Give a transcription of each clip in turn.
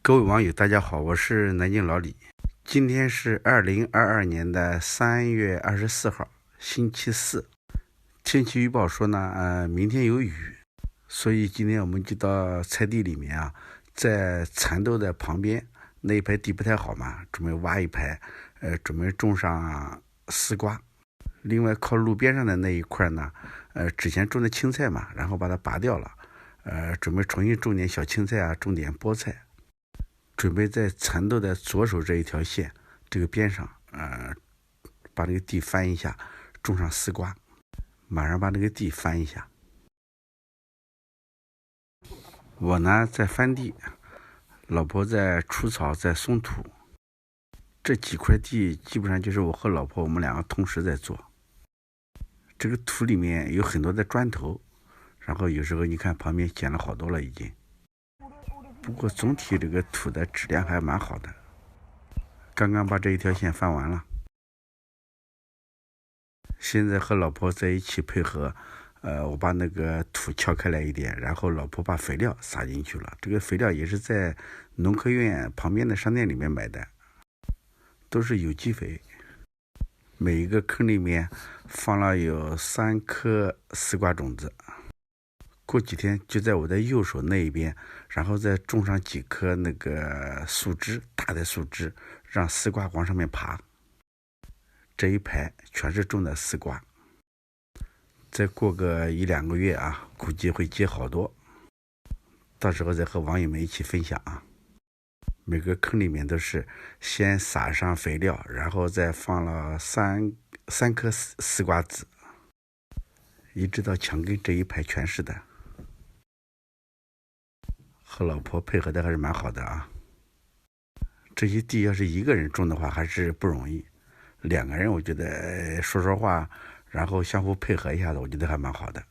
各位网友，大家好，我是南京老李。今天是2022年的3月24号，星期四。天气预报说呢，明天有雨，所以今天我们就到菜地里面啊，在蚕豆的旁边那一排地不太好嘛，准备挖一排，准备种上丝瓜。另外靠路边上的那一块呢，之前种的青菜嘛，然后把它拔掉了，准备重新种点小青菜啊，种点菠菜。准备在蚕豆的左手这一条线这个边上，把这个地翻一下，种上丝瓜。马上把这个地翻一下。我呢在翻地，老婆在除草，在松土。这几块地基本上就是我和老婆我们两个同时在做。这个土里面有很多的砖头，然后有时候你看旁边捡了好多了已经。不过总体这个土的质量还蛮好的。刚刚把这一条线翻完了，现在和老婆在一起配合，我把那个土撬开来一点，然后老婆把肥料撒进去了。这个肥料也是在农科院旁边的商店里面买的，都是有机肥。每一个坑里面放了有3颗丝瓜种子。过几天就在我的右手那一边，然后再种上几棵那个树枝，大的树枝，让丝瓜往上面爬。这一排全是种的丝瓜。再过个1-2个月啊，估计会结好多。到时候再和网友们一起分享啊。每个坑里面都是先撒上肥料，然后再放了三颗丝瓜籽，一直到墙根这一排全是的。和老婆配合的还是蛮好的啊。这些地要是一个人种的话还是不容易，2个人我觉得说话，然后相互配合一下子，我觉得还蛮好的。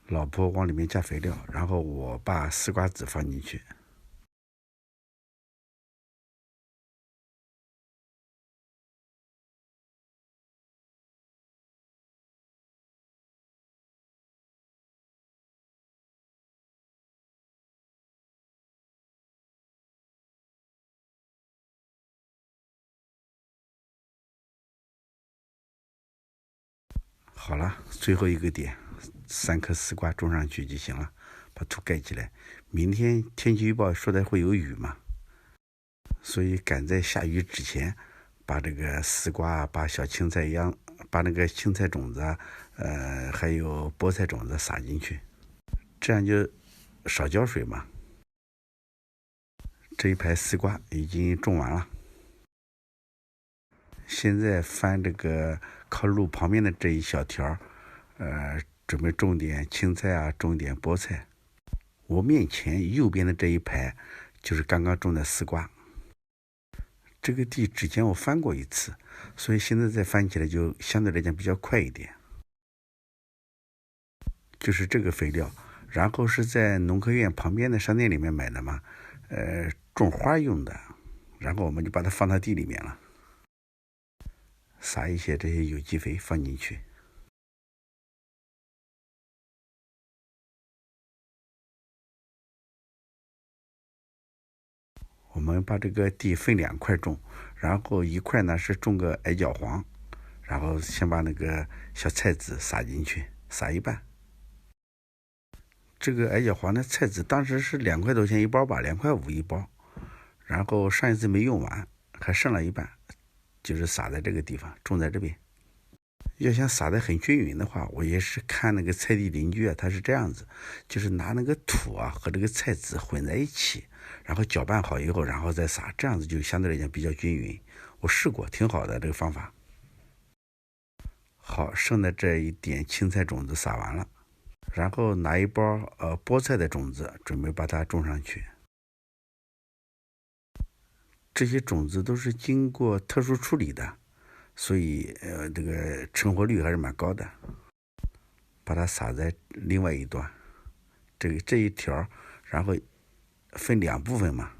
老婆往里面加肥料，然后我把丝瓜籽放进去。好了，最后一个点，3颗丝瓜种上去就行了，把土盖起来。明天天气预报说的会有雨嘛，所以赶在下雨之前，把这个丝瓜、把小青菜把那个青菜种子还有菠菜种子撒进去，这样就少浇水嘛。这一排丝瓜已经种完了。现在翻这个靠路旁边的这一小条，准备种点青菜啊，种点菠菜。我面前右边的这一排就是刚刚种的丝瓜。这个地之前我翻过一次，所以现在再翻起来就相对来讲比较快一点。就是这个肥料，然后是在农科院旁边的商店里面买的嘛，种花用的，然后我们就把它放到地里面了。撒一些这些有机肥放进去。我们把这个地分2块种，然后一块呢是种个矮脚黄，然后先把那个小菜籽撒进去，撒一半。这个矮脚黄的菜籽当时是2块多钱一包吧，2块5一包，然后上一次没用完，还剩了一半，就是撒在这个地方，种在这边。要想撒得很均匀的话，我也是看那个菜地邻居啊，他是这样子，就是拿那个土啊和这个菜籽混在一起，然后搅拌好以后，然后再撒，这样子就相对来讲比较均匀。我试过，挺好的这个方法。好，剩的这一点青菜种子撒完了，然后拿一包菠菜的种子，准备把它种上去。这些种子都是经过特殊处理的，所以这个成活率还是蛮高的。把它撒在另外一端，这一条，然后分2部分嘛，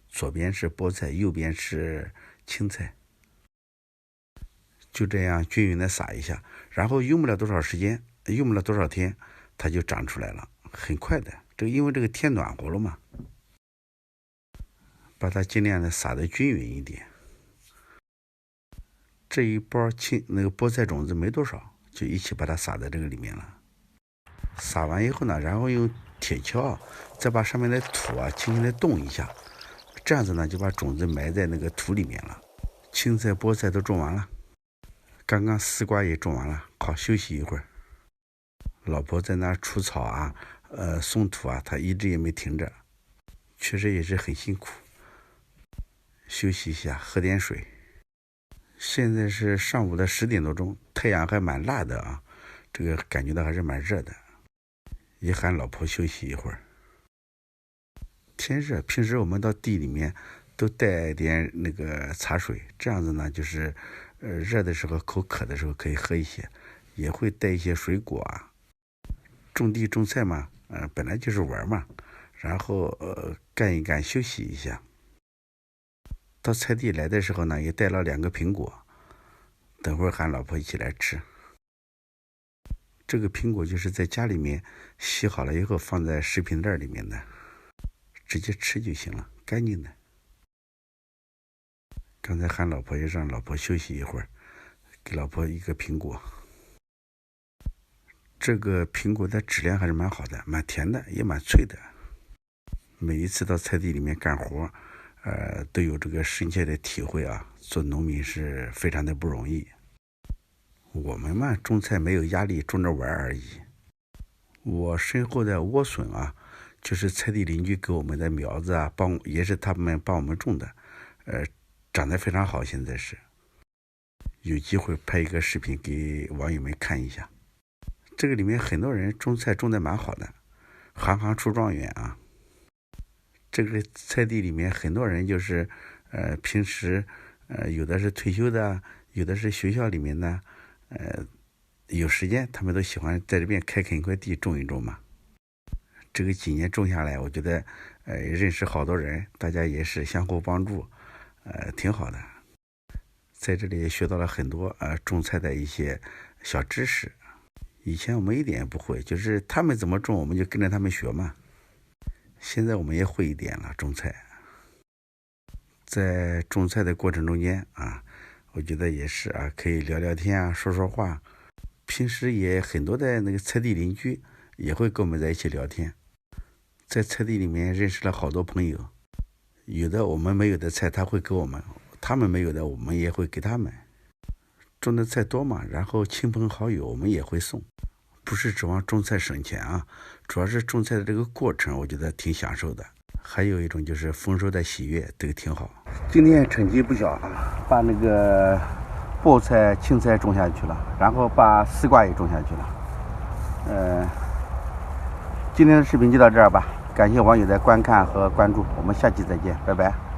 左边是菠菜，右边是青菜，就这样均匀的撒一下，然后用不了多少时间，用不了多少天，它就长出来了，很快的。因为这个天暖和了嘛。把它尽量的撒得均匀一点。这一包那个菠菜种子没多少，就一起把它撒在这个里面了。撒完以后呢，然后用铁锹再把上面的土轻轻的动一下，这样子呢就把种子埋在那个土里面了。青菜、菠菜都种完了，刚刚丝瓜也种完了，好休息一会儿。老婆在那除草松土她一直也没停着，确实也是很辛苦。休息一下，喝点水。现在是上午的10点多钟，太阳还蛮辣的这个感觉到还是蛮热的，也喊老婆休息一会儿。天热，平时我们到地里面都带点那个茶水，这样子呢就是热的时候口渴的时候可以喝一些，也会带一些水果种地种菜嘛，本来就是玩嘛，然后干一干休息一下。到菜地来的时候呢，也带了2个苹果，等会儿喊老婆一起来吃。这个苹果就是在家里面洗好了以后放在食品袋里面的，直接吃就行了，干净的。刚才喊老婆也让老婆休息一会儿，给老婆一个苹果。这个苹果的质量还是蛮好的，蛮甜的，也蛮脆的。每一次到菜地里面干活都有这个深切的体会做农民是非常的不容易。我们嘛，种菜没有压力，种着玩而已。我身后的莴笋就是菜地邻居给我们的苗子也是他们帮我们种的，长得非常好。现在是有机会拍一个视频给网友们看一下。这个里面很多人种菜种得蛮好的，行行出状元这个菜地里面很多人就是平时有的是退休的，有的是学校里面的，有时间他们都喜欢在这边开垦一块地种一种嘛。这个几年种下来，我觉得认识好多人，大家也是相互帮助，挺好的。在这里也学到了很多种菜的一些小知识。以前我们一点也不会，就是他们怎么种我们就跟着他们学嘛。现在我们也会一点了，种菜。在种菜的过程中间我觉得也是可以聊聊天说说话。平时也很多的那个菜地邻居也会跟我们在一起聊天，在菜地里面认识了好多朋友，有的我们没有的菜他会给我们，他们没有的我们也会给他们。种的菜多嘛，然后亲朋好友我们也会送。不是指望种菜省钱主要是种菜的这个过程我觉得挺享受的。还有一种就是丰收的喜悦，这个挺好。今天成绩不小把那个菠菜青菜种下去了，然后把丝瓜也种下去了。今天的视频就到这儿吧，感谢网友的观看和关注，我们下期再见，拜拜。